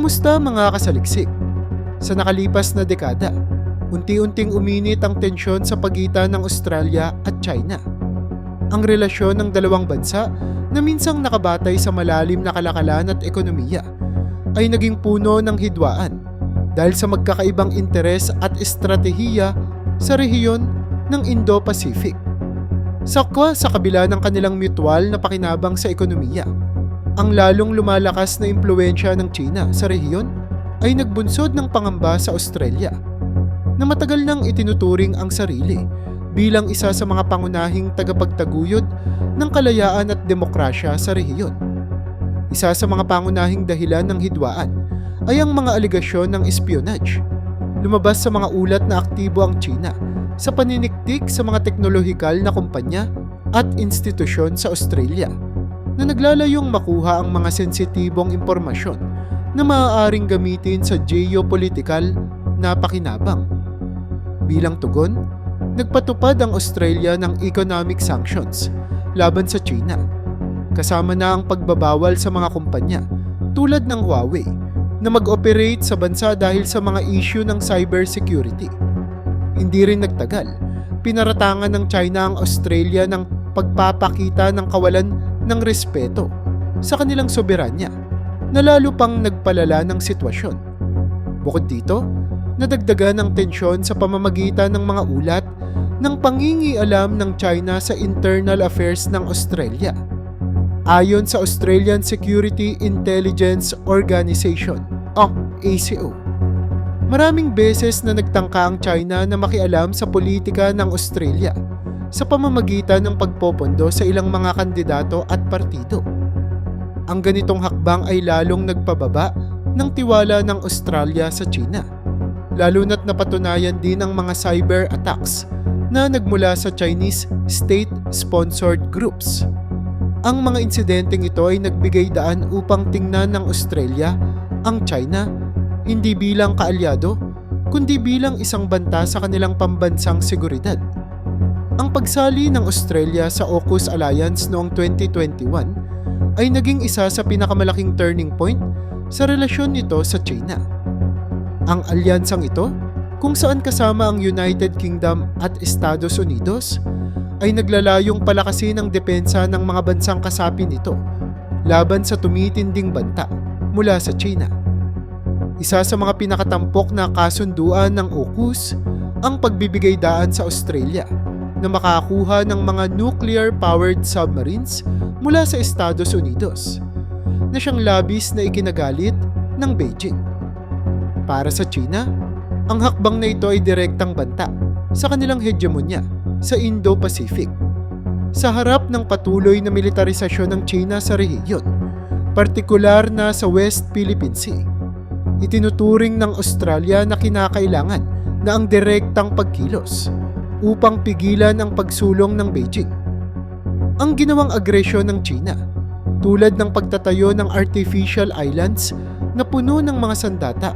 Kumusta mga kasaliksik? Sa nakalipas na dekada, unti-unting uminit ang tensyon sa pagitan ng Australia at China. Ang relasyon ng dalawang bansa na minsang nakabatay sa malalim na kalakalan at ekonomiya ay naging puno ng hidwaan dahil sa magkakaibang interes at estratehiya sa rehiyon ng Indo-Pacific. Sakwa sa kabila ng kanilang mutual na pakinabang sa ekonomiya, ang lalong lumalakas na impluwensya ng China sa rehiyon ay nagbunsod ng pangamba sa Australia na matagal nang itinuturing ang sarili bilang isa sa mga pangunahing tagapagtaguyod ng kalayaan at demokrasya sa rehiyon. Isa sa mga pangunahing dahilan ng hidwaan ay ang mga aligasyon ng espionage. Lumabas sa mga ulat na aktibo ang China sa paniniktik sa mga teknolohikal na kumpanya at institusyon sa Australia na naglalayong makuha ang mga sensitibong impormasyon na maaaring gamitin sa geopolitical na pakinabang. Bilang tugon, nagpatupad ang Australia ng economic sanctions laban sa China, kasama na ang pagbabawal sa mga kumpanya tulad ng Huawei na mag-operate sa bansa dahil sa mga issue ng cybersecurity. Hindi rin nagtagal, pinaratangan ng China ang Australia ng pagpapakita ng kawalan ng respeto sa kanilang soberanya na lalo pang nagpalala ng sitwasyon. Bukod dito, nadagdagan ang tensyon sa pamamagitan ng mga ulat ng pangingialam ng China sa internal affairs ng Australia. Ayon sa Australian Security Intelligence Organization o ACO, maraming beses na nagtangka ang China na makialam sa politika ng Australia sa pamamagitan ng pagpopondo sa ilang mga kandidato at partido. Ang ganitong hakbang ay lalong nagpababa ng tiwala ng Australia sa China, lalo na't napatunayan din ang mga cyber attacks na nagmula sa Chinese state-sponsored groups. Ang mga insidenteng ito ay nagbigay daan upang tingnan ng Australia ang China hindi bilang kaalyado, kundi bilang isang banta sa kanilang pambansang seguridad. Ang pagsali ng Australia sa AUKUS Alliance noong 2021 ay naging isa sa pinakamalaking turning point sa relasyon nito sa China. Ang alyansang ito, kung saan kasama ang United Kingdom at Estados Unidos, ay naglalayong palakasin ang depensa ng mga bansang kasapi nito laban sa tumitinding banta mula sa China. Isa sa mga pinakatampok na kasunduan ng AUKUS ang pagbibigay daan sa Australia na makakuha ng mga nuclear-powered submarines mula sa Estados Unidos na siyang labis na ikinagalit ng Beijing. Para sa China, ang hakbang na ito ay direktang banta sa kanilang hegemonya sa Indo-Pacific. Sa harap ng patuloy na militarisasyon ng China sa rehiyon, partikular na sa West Philippine Sea, itinuturing ng Australia na kinakailangan na ang direktang pagkilos upang pigilan ang pagsulong ng Beijing. Ang ginawang agresyon ng China, tulad ng pagtatayo ng artificial islands na puno ng mga sandata,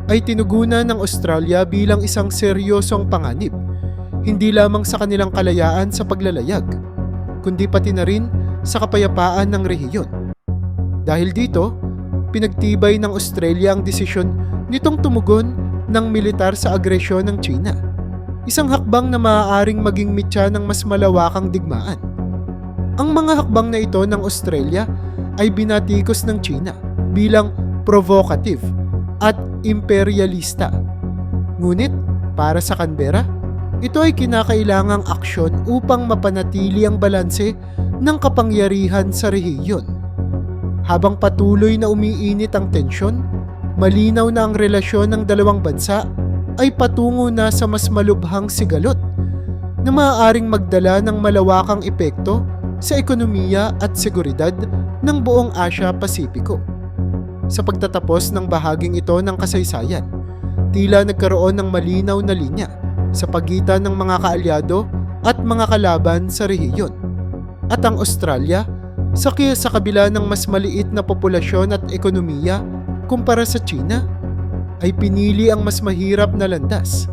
ay tinugunan ng Australia bilang isang seryosong panganib, hindi lamang sa kanilang kalayaan sa paglalayag, kundi pati na rin sa kapayapaan ng rehiyon. Dahil dito, pinagtibay ng Australia ang desisyon nitong tumugon ng militar sa agresyon ng China, isang hakbang na maaaring maging mitya ng mas malawakang digmaan. Ang mga hakbang na ito ng Australia ay binatikos ng China bilang provocative at imperialista. Ngunit, para sa Canberra, ito ay kinakailangang aksyon upang mapanatili ang balanse ng kapangyarihan sa rehiyon. Habang patuloy na umiinit ang tensyon, malinaw na ang relasyon ng dalawang bansa ay patungo na sa mas malubhang sigalot na maaaring magdala ng malawakang epekto sa ekonomiya at seguridad ng buong Asia-Pasipiko. Sa pagtatapos ng bahaging ito ng kasaysayan, tila nagkaroon ng malinaw na linya sa pagitan ng mga kaalyado at mga kalaban sa rehiyon. At ang Australia, sa kabila ng mas maliit na populasyon at ekonomiya kumpara sa China, ay pinili ang mas mahirap na landas,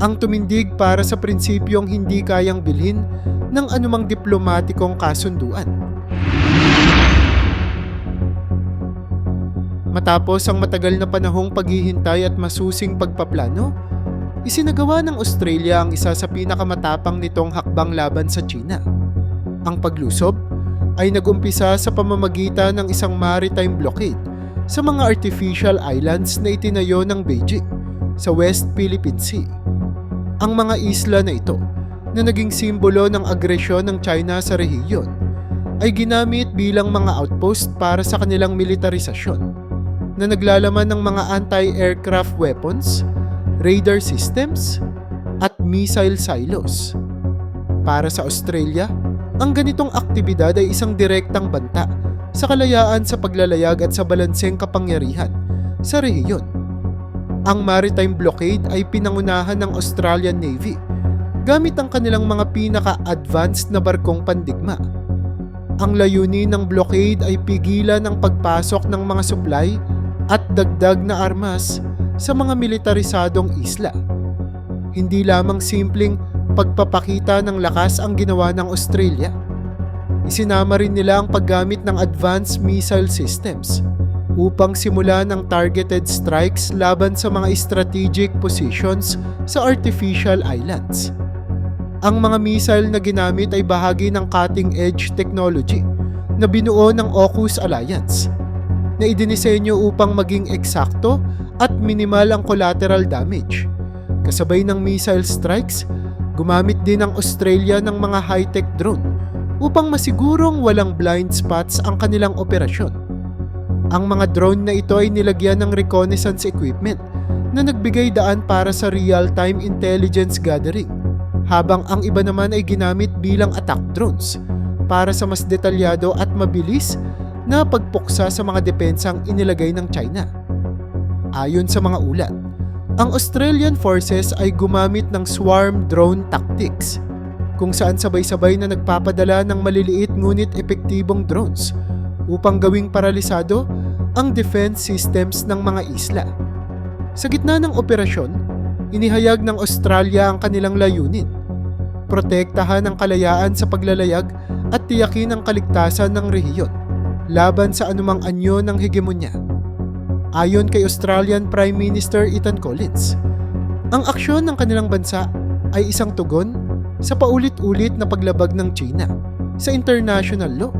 ang tumindig para sa prinsipyong hindi kayang bilhin ng anumang diplomatikong kasunduan. Matapos ang matagal na panahong paghihintay at masusing pagpaplano, isinagawa ng Australia ang isa sa pinakamatapang nitong hakbang laban sa China. Ang paglusob ay nag-umpisa sa pamamagitan ng isang maritime blockade sa mga artificial islands na itinayo ng Beijing sa West Philippine Sea. Ang mga isla na ito, na naging simbolo ng agresyon ng China sa rehiyon, ay ginamit bilang mga outpost para sa kanilang militarisasyon, na naglalaman ng mga anti-aircraft weapons, radar systems, at missile silos. Para sa Australia, ang ganitong aktibidad ay isang direktang banta sa kalayaan sa paglalayag at sa balanseng kapangyarihan sa rehiyon. Ang maritime blockade ay pinangunahan ng Australian Navy gamit ang kanilang mga pinaka-advanced na barkong pandigma. Ang layunin ng blockade ay pigilan ang pagpasok ng mga supply at dagdag na armas sa mga militarisadong isla. Hindi lamang simpleng pagpapakita ng lakas ang ginawa ng Australia. Isinama rin nila ang paggamit ng advanced missile systems upang simulan ng targeted strikes laban sa mga strategic positions sa artificial islands. Ang mga missile na ginamit ay bahagi ng cutting-edge technology na binuo ng AUKUS Alliance, na idinisenyo upang maging eksakto at minimal ang collateral damage. Kasabay ng missile strikes, gumamit din ang Australia ng mga high-tech drone upang masigurong walang blind spots ang kanilang operasyon. Ang mga drone na ito ay nilagyan ng reconnaissance equipment na nagbigay daan para sa real-time intelligence gathering, habang ang iba naman ay ginamit bilang attack drones para sa mas detalyado at mabilis na pagpuksa sa mga depensang inilagay ng China. Ayon sa mga ulat, ang Australian forces ay gumamit ng swarm drone tactics, kung saan sabay-sabay na nagpapadala ng maliliit ngunit epektibong drones upang gawing paralisado ang defense systems ng mga isla. Sa gitna ng operasyon, inihayag ng Australia ang kanilang layunin: protektahan ang kalayaan sa paglalayag at tiyakin ang kaligtasan ng rehiyon laban sa anumang anyo ng hegemonya. Ayon kay Australian Prime Minister Ethan Collins, ang aksyon ng kanilang bansa ay isang tugon sa paulit-ulit na paglabag ng China sa international law,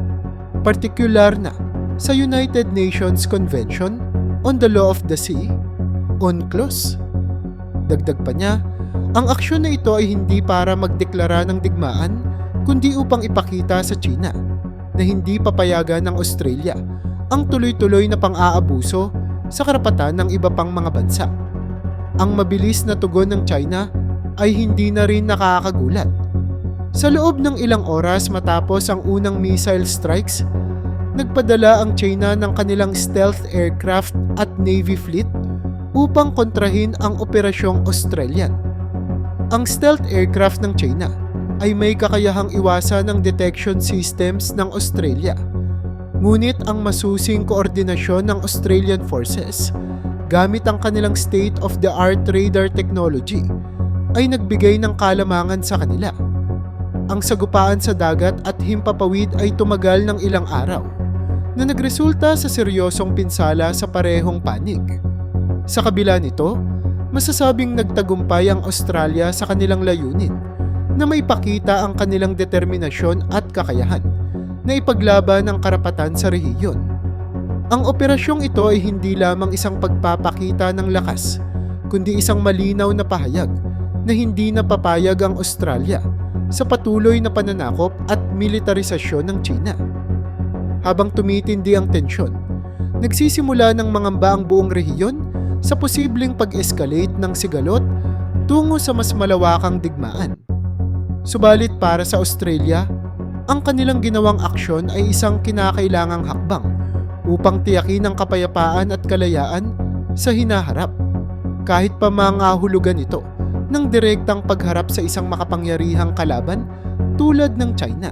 partikular na sa United Nations Convention on the Law of the Sea, UNCLOS. Dagdag pa niya, ang aksyon na ito ay hindi para magdeklara ng digmaan, kundi upang ipakita sa China na hindi papayagan ng Australia ang tuloy-tuloy na pang-aabuso sa karapatan ng iba pang mga bansa. Ang mabilis na tugon ng China ay hindi na rin nakakagulat. Sa loob ng ilang oras matapos ang unang missile strikes, nagpadala ang China ng kanilang stealth aircraft at Navy fleet upang kontrahin ang operasyong Australian. Ang stealth aircraft ng China ay may kakayahang iwasan ng detection systems ng Australia. Ngunit ang masusing koordinasyon ng Australian forces gamit ang kanilang state-of-the-art radar technology ay nagbigay ng kalamangan sa kanila. Ang sagupaan sa dagat at himpapawid ay tumagal ng ilang araw, na nagresulta sa seryosong pinsala sa parehong panig. Sa kabila nito, masasabing nagtagumpay ang Australia sa kanilang layunin na maipakita ang kanilang determinasyon at kakayahan na ipaglaban ang karapatan sa rehiyon. Ang operasyong ito ay hindi lamang isang pagpapakita ng lakas, kundi isang malinaw na pahayag na hindi napapayag ang Australia sa patuloy na pananakop at militarisasyon ng China. Habang tumitindi ang tensyon, nagsisimula ng mangamba ang buong rehiyon sa posibleng pag-escalate ng sigalot tungo sa mas malawakang digmaan. Subalit para sa Australia, ang kanilang ginawang aksyon ay isang kinakailangang hakbang upang tiyakin ang kapayapaan at kalayaan sa hinaharap, kahit pa mangahulugan ito ng direktang pagharap sa isang makapangyarihang kalaban tulad ng China.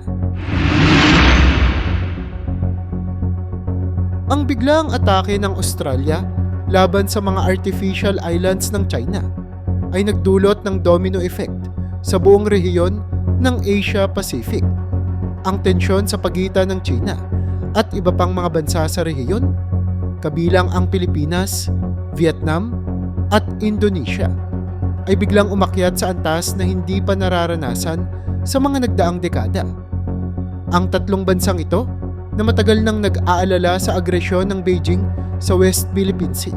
Ang biglaang atake ng Australia laban sa mga artificial islands ng China ay nagdulot ng domino effect sa buong rehiyon ng Asia-Pacific. Ang tensyon sa pagitan ng China at iba pang mga bansa sa rehiyon kabilang ang Pilipinas, Vietnam at Indonesia, ay biglang umakyat sa antas na hindi pa nararanasan sa mga nagdaang dekada. Ang tatlong bansang ito na matagal nang nag-aalala sa agresyon ng Beijing sa West Philippine Sea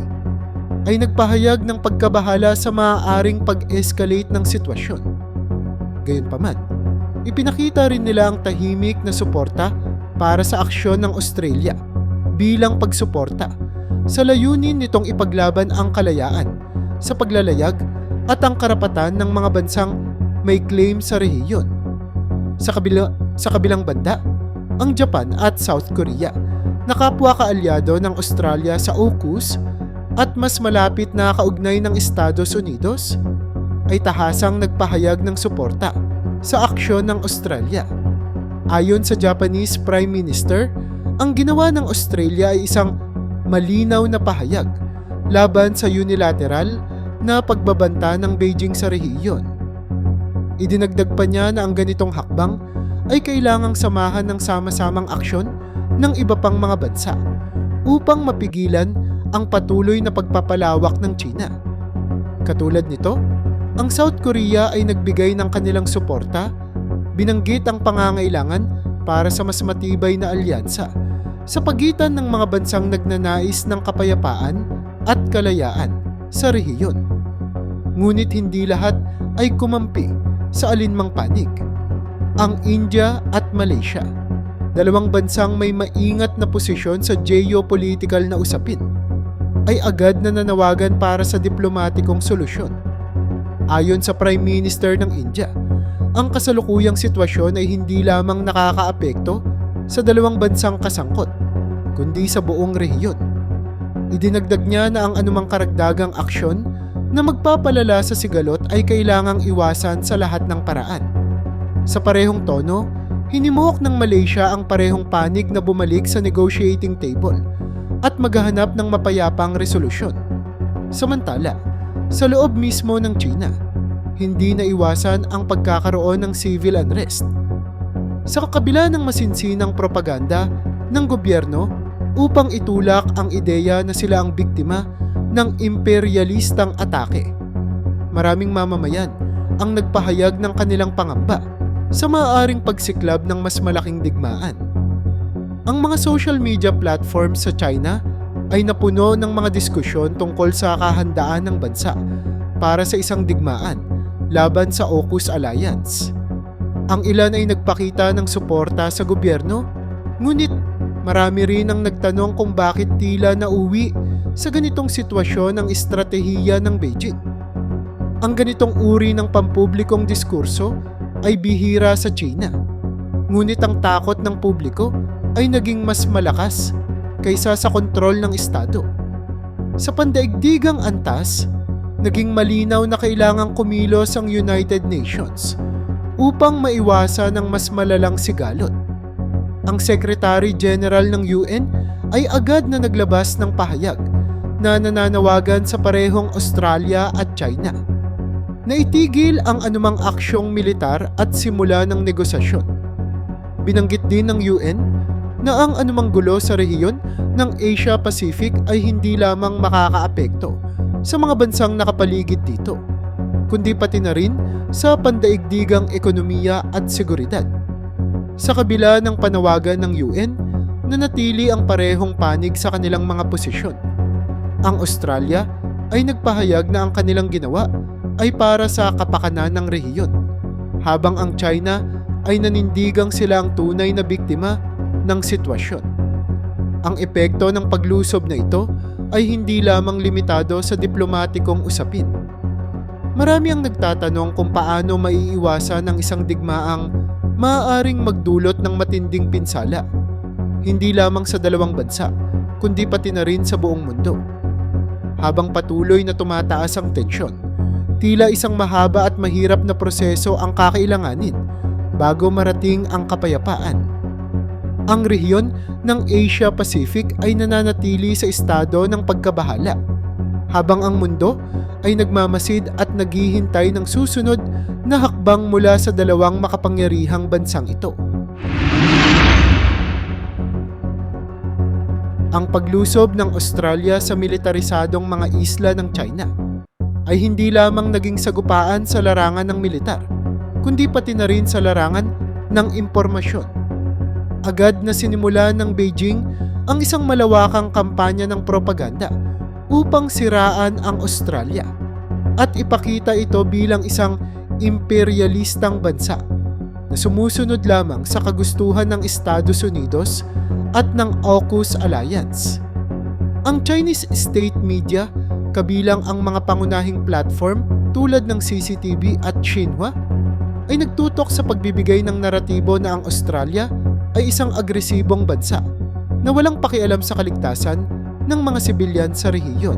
ay nagpahayag ng pagkabahala sa maaaring pag-escalate ng sitwasyon. Gayunpaman, ipinakita rin nila ang tahimik na suporta para sa aksyon ng Australia bilang pagsuporta sa layunin nitong ipaglaban ang kalayaan sa paglalayag at ang karapatan ng mga bansang may claim sa rehiyon. Sa kabilang banda, ang Japan at South Korea na kapwa kaalyado ng Australia sa AUKUS at mas malapit na kaugnay ng Estados Unidos, ay tahasang nagpahayag ng suporta sa aksyon ng Australia. Ayon sa Japanese Prime Minister, ang ginawa ng Australia ay isang malinaw na pahayag laban sa unilateral na pagbabanta ng Beijing sa rehiyon. Idinagdag pa niya na ang ganitong hakbang ay kailangang samahan ng sama-samang aksyon ng iba pang mga bansa upang mapigilan ang patuloy na pagpapalawak ng China. Katulad nito, ang South Korea ay nagbigay ng kanilang suporta, binanggit ang pangangailangan para sa mas matibay na alyansa sa pagitan ng mga bansang nagnanais ng kapayapaan at kalayaan sa rehiyon. Ngunit hindi lahat ay kumampi sa alinmang panig. Ang India at Malaysia, dalawang bansang may maingat na posisyon sa geopolitical na usapin, ay agad na nanawagan para sa diplomatikong solusyon. Ayon sa Prime Minister ng India, ang kasalukuyang sitwasyon ay hindi lamang nakakaapekto sa dalawang bansang kasangkot, kundi sa buong rehiyon. Idinagdag niya na ang anumang karagdagang aksyon na magpapalala sa sigalot ay kailangang iwasan sa lahat ng paraan. Sa parehong tono, hinimuok ng Malaysia ang parehong panig na bumalik sa negotiating table at maghahanap ng mapayapang resolusyon. Samantala, sa loob mismo ng China, hindi naiwasan ang pagkakaroon ng civil unrest. Sa kabila ng masinsinang propaganda ng gobyerno upang itulak ang ideya na sila ang biktima ng imperialistang atake, maraming mamamayan ang nagpahayag ng kanilang pangamba sa maaaring pagsiklab ng mas malaking digmaan. Ang mga social media platforms sa China ay napuno ng mga diskusyon tungkol sa kahandaan ng bansa para sa isang digmaan laban sa AUKUS Alliance. Ang ilan ay nagpakita ng suporta sa gobyerno, ngunit marami rin ang nagtanong kung bakit tila nauwi sa ganitong sitwasyon ang estratehiya ng Beijing. Ang ganitong uri ng pampublikong diskurso ay bihira sa China, ngunit ang takot ng publiko ay naging mas malakas kaysa sa kontrol ng Estado. Sa pandaigdigang antas, naging malinaw na kailangang kumilos ang United Nations upang maiwasan ang mas malalang sigalot. Ang Secretary General ng UN ay agad na naglabas ng pahayag na nananawagan sa parehong Australia at China na itigil ang anumang aksyong militar at simula ng negosasyon. Binanggit din ng UN na ang anumang gulo sa rehiyon ng Asia Pacific ay hindi lamang makakaapekto sa mga bansang nakapaligid dito, kundi pati na rin sa pandaigdigang ekonomiya at seguridad. Sa kabila ng panawagan ng UN, nanatili ang parehong panig sa kanilang mga posisyon. Ang Australia ay nagpahayag na ang kanilang ginawa ay para sa kapakanan ng rehiyon, habang ang China ay nanindigang sila ang tunay na biktima ng sitwasyon. Ang epekto ng paglusob na ito ay hindi lamang limitado sa diplomatikong usapin. Marami ang nagtatanong kung paano maiiwasan ang isang digmaang maaaring magdulot ng matinding pinsala, hindi lamang sa dalawang bansa, kundi pati na rin sa buong mundo. Habang patuloy na tumataas ang tensyon, tila isang mahaba at mahirap na proseso ang kakailanganin bago marating ang kapayapaan. Ang rehiyon ng Asia Pacific ay nananatili sa estado ng pagkabahala, habang ang mundo ay nagmamasid at naghihintay ng susunod na hakbang mula sa dalawang makapangyarihang bansang ito. Ang paglusob ng Australia sa militarisadong mga isla ng China ay hindi lamang naging sagupaan sa larangan ng militar, kundi pati na rin sa larangan ng impormasyon. Agad na sinimula ng Beijing ang isang malawakang kampanya ng propaganda upang siraan ang Australia at ipakita ito bilang isang imperialistang bansa na sumusunod lamang sa kagustuhan ng Estados Unidos at ng AUKUS Alliance. Ang Chinese state media, kabilang ang mga pangunahing platform tulad ng CCTV at Xinhua, ay nagtutok sa pagbibigay ng naratibo na ang Australia ay isang agresibong bansa na walang pakialam sa kaligtasan ng mga sibilyan sa rehiyon.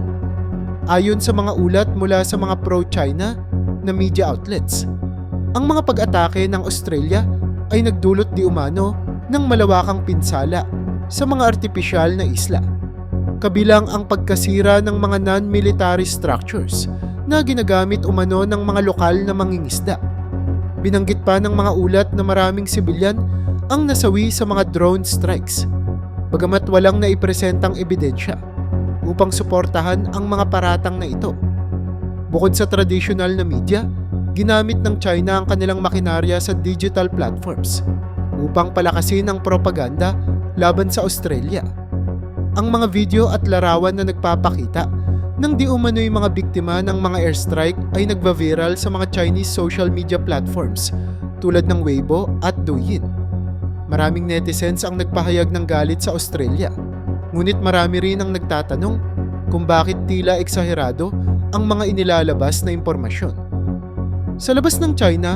Ayon sa mga ulat mula sa mga pro-China na media outlets, ang mga pag-atake ng Australia ay nagdulot di umano ng malawakang pinsala sa mga artipisyal na isla, kabilang ang pagkasira ng mga non-military structures na ginagamit umano ng mga lokal na mangingisda. Binanggit pa ng mga ulat na maraming sibilyan ang nasawi sa mga drone strikes, bagamat walang naipresentang ebidensya upang suportahan ang mga paratang na ito. Bukod sa traditional na media, ginamit ng China ang kanilang makinarya sa digital platforms upang palakasin ang propaganda laban sa Australia. Ang mga video at larawan na nagpapakita ng di umano'y mga biktima ng mga airstrike ay nagva-viral sa mga Chinese social media platforms tulad ng Weibo at Douyin. Maraming netizens ang nagpahayag ng galit sa Australia, ngunit marami rin ang nagtatanong kung bakit tila eksaherado ang mga inilalabas na impormasyon. Sa labas ng China,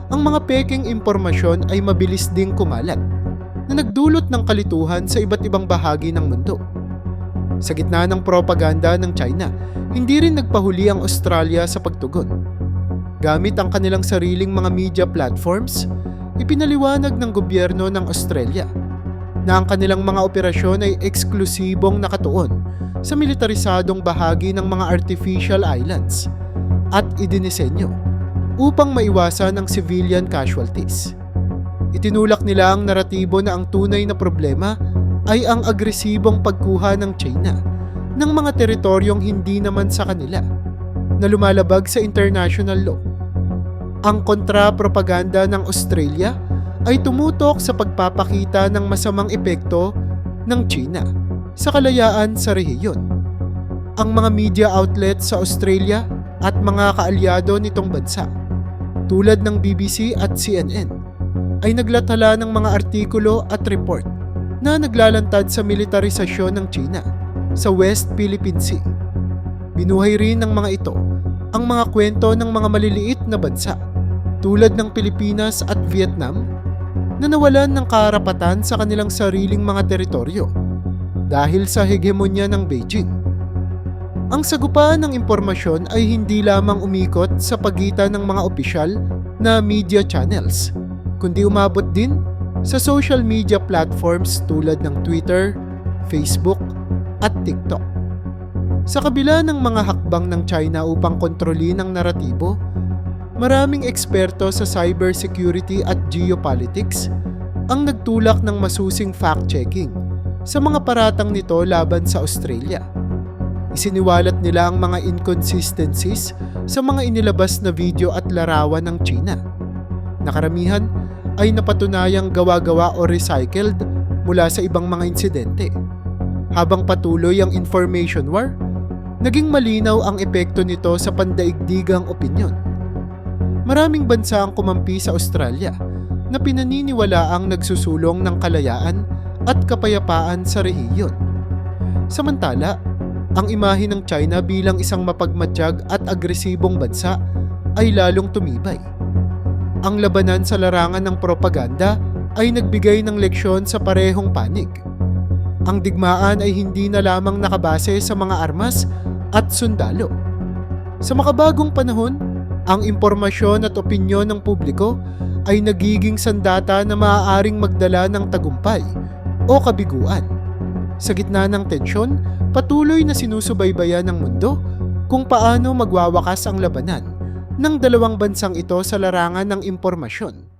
ang mga peking impormasyon ay mabilis ding kumalat na nagdulot ng kalituhan sa iba't ibang bahagi ng mundo. Sa gitna ng propaganda ng China, hindi rin nagpahuli ang Australia sa pagtugon. Gamit ang kanilang sariling mga media platforms, ipinaliwanag ng gobyerno ng Australia na ang kanilang mga operasyon ay eksklusibong nakatuon sa militarisadong bahagi ng mga artificial islands at idinisenyo upang maiwasan ang civilian casualties. Itinulak nila ang naratibo na ang tunay na problema ay ang agresibong pagkuha ng China ng mga teritoryong hindi naman sa kanila na lumalabag sa international law. Ang kontra-propaganda ng Australia ay tumutok sa pagpapakita ng masamang epekto ng China sa kalayaan sa rehiyon. Ang mga media outlets sa Australia at mga kaalyado nitong bansa, tulad ng BBC at CNN, ay naglathala ng mga artikulo at report na naglalantad sa militarisasyon ng China sa West Philippine Sea. Binuhay rin ng mga ito ang mga kwento ng mga maliliit na bansa tulad ng Pilipinas at Vietnam na nawalan ng karapatan sa kanilang sariling mga teritoryo dahil sa hegemonya ng Beijing. Ang sagupaan ng impormasyon ay hindi lamang umikot sa pagitan ng mga opisyal na media channels, kundi umabot din sa social media platforms tulad ng Twitter, Facebook, at TikTok. Sa kabila ng mga hakbang ng China upang kontrolin ang naratibo, maraming eksperto sa cybersecurity at geopolitics ang nagtulak ng masusing fact-checking sa mga paratang nito laban sa Australia. Isiniwalat nila ang mga inconsistencies sa mga inilabas na video at larawan ng China, na karamihan ay napatunayang gawa-gawa o recycled mula sa ibang mga insidente. Habang patuloy ang information war, naging malinaw ang epekto nito sa pandaigdigang opinyon. Maraming bansa ang kumampi sa Australia na pinaniniwalaang nagsusulong ng kalayaan at kapayapaan sa rehiyon. Samantala, ang imahe ng China bilang isang mapagmatyag at agresibong bansa ay lalong tumibay. Ang labanan sa larangan ng propaganda ay nagbigay ng leksyon sa parehong panig. Ang digmaan ay hindi na lamang nakabase sa mga armas at sundalo. Sa makabagong panahon, ang impormasyon at opinyon ng publiko ay nagiging sandata na maaaring magdala ng tagumpay o kabiguan. Sa gitna ng tensyon, patuloy na sinusubaybayan ng mundo kung paano magwawakas ang labanan ng dalawang bansang ito sa larangan ng impormasyon.